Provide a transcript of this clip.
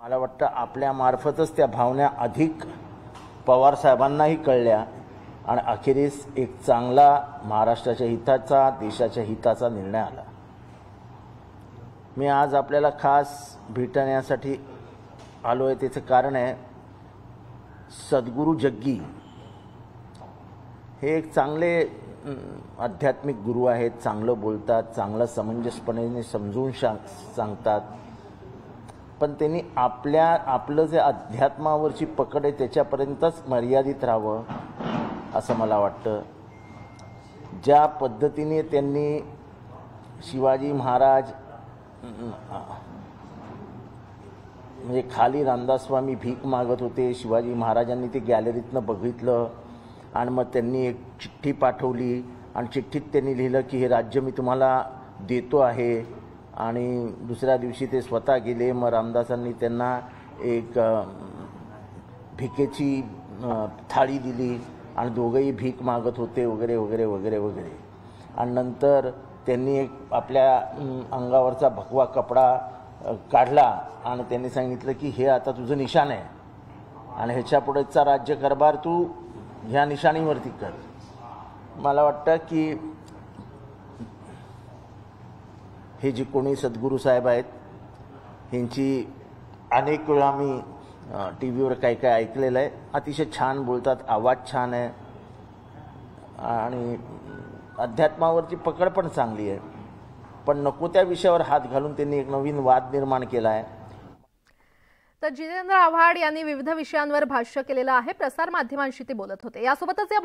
मला वाटतं आपल्या मार्फतच त्या भावना अधिक पवार साहेबांनाही कळल्या आणि अखेरीस एक चांगला महाराष्ट्राच्या हिताचा, देशाच्या हिताचा निर्णय आला। मी आज आपल्याला खास भेटण्यासाठी आलो आहे, त्याचं कारण आहे सद्गुरू जग्गी हे एक चांगले आध्यात्मिक गुरु आहेत, चांगलं बोलतात, चांगलं समंजसपणे समजून सांगतात, पण त्यांनी आपलं जे अध्यात्मावरची पकड आहे त्याच्यापर्यंतच मर्यादित राहावं असं मला वाटतं। ज्या पद्धतीने त्यांनी शिवाजी महाराज म्हणजे खाली रामदास स्वामी भीक मागत होते, शिवाजी महाराजांनी ते गॅलरीतनं बघितलं आणि मग त्यांनी एक चिठ्ठी पाठवली आणि चिठ्ठीत त्यांनी लिहिलं की हे राज्य मी तुम्हाला देतो आहे, आणि दुसऱ्या दिवशी ते स्वतः गेले। मग रामदासांनी त्यांना एक भिकेची थाळी दिली आणि दोघंही भीक मागत होते वगैरे वगैरे वगैरे वगैरे, आणि नंतर त्यांनी एक आपल्या अंगावरचा भगवा कपडा काढला आणि त्यांनी सांगितलं की हे आता तुझं निशाण आहे आणि ह्याच्या पुढेचा राज्यकारभार तू ह्या निशाणीवरती कर। मला वाटतं की हे जे कोणी सद्गुरू साहेब आहेत ह्यांची अनेक वेळा मी टी व्हीवर काही काही ऐकलेलं आहे। अतिशय छान बोलतात, आवाज छान आहे आणि अध्यात्मावरची पकड पण चांगली आहे, पण नको त्या विषयावर हात घालून त्यांनी एक नवीन वाद निर्माण केला आहे। तर जितेंद्र आव्हाड यांनी विविध विषयांवर भाष्य केलेलं आहे, प्रसार माध्यमांशी ते बोलत होते। यासोबतच या